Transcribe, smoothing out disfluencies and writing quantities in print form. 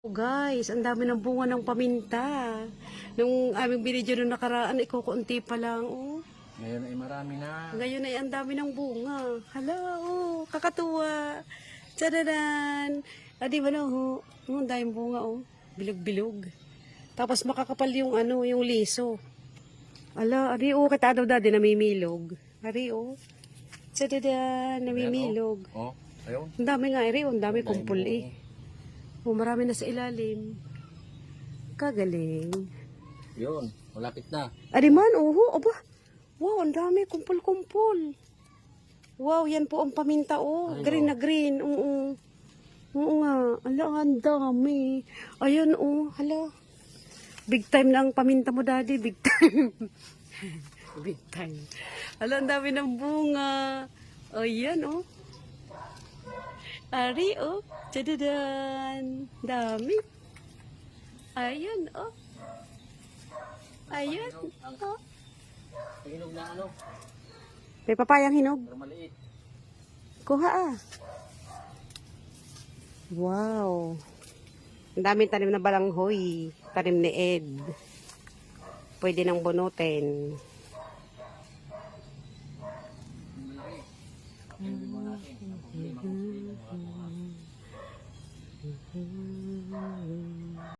Oh guys, ang dami ng bunga ng paminta. Nung aming binidyo nung nakaraan, ikukunti pa lang. Oh. Ngayon ay marami na. Ngayon ay ang dami ng bunga. Hala, oh, kakatuwa. Tadadan. Ah, di ba na, oh, ang daming bunga, oh. Bilog-bilog. Tapos makakapal yung ano, yung liso. Ala, ari, oh, kita daw dati namimilog. Ari, oh. Tadadan, namimilog. Oh, ayun. Ang dami nga, ari, oh, ang dami kumpul, eh. Oh, marami na sa ilalim. Kagaling. Yun, malapit na. Ariman, oho, aba. Wow, ang dami, kumpul-kumpul. Wow, yan po ang paminta, oh. Ay, Green wow. na green, oo. Oo nga, ala, ang dami. Ayan, oh, hala. Big time na ang paminta mo, daddy, big time. Big time. Ala, ang dami ng bunga. Ayan, oh. Ari, oh. Tadadan. Dami. Ayan, oh. Ayan, oh. Hinog na ano, May papayang hinog. pero maliit. Kuha ah. Wow. Ang daming tanim na balanghoy. Tanim ni Ed. Pwede nang bunutin. Hindi mo natin. Ang problema ko, hindi mo nakuha.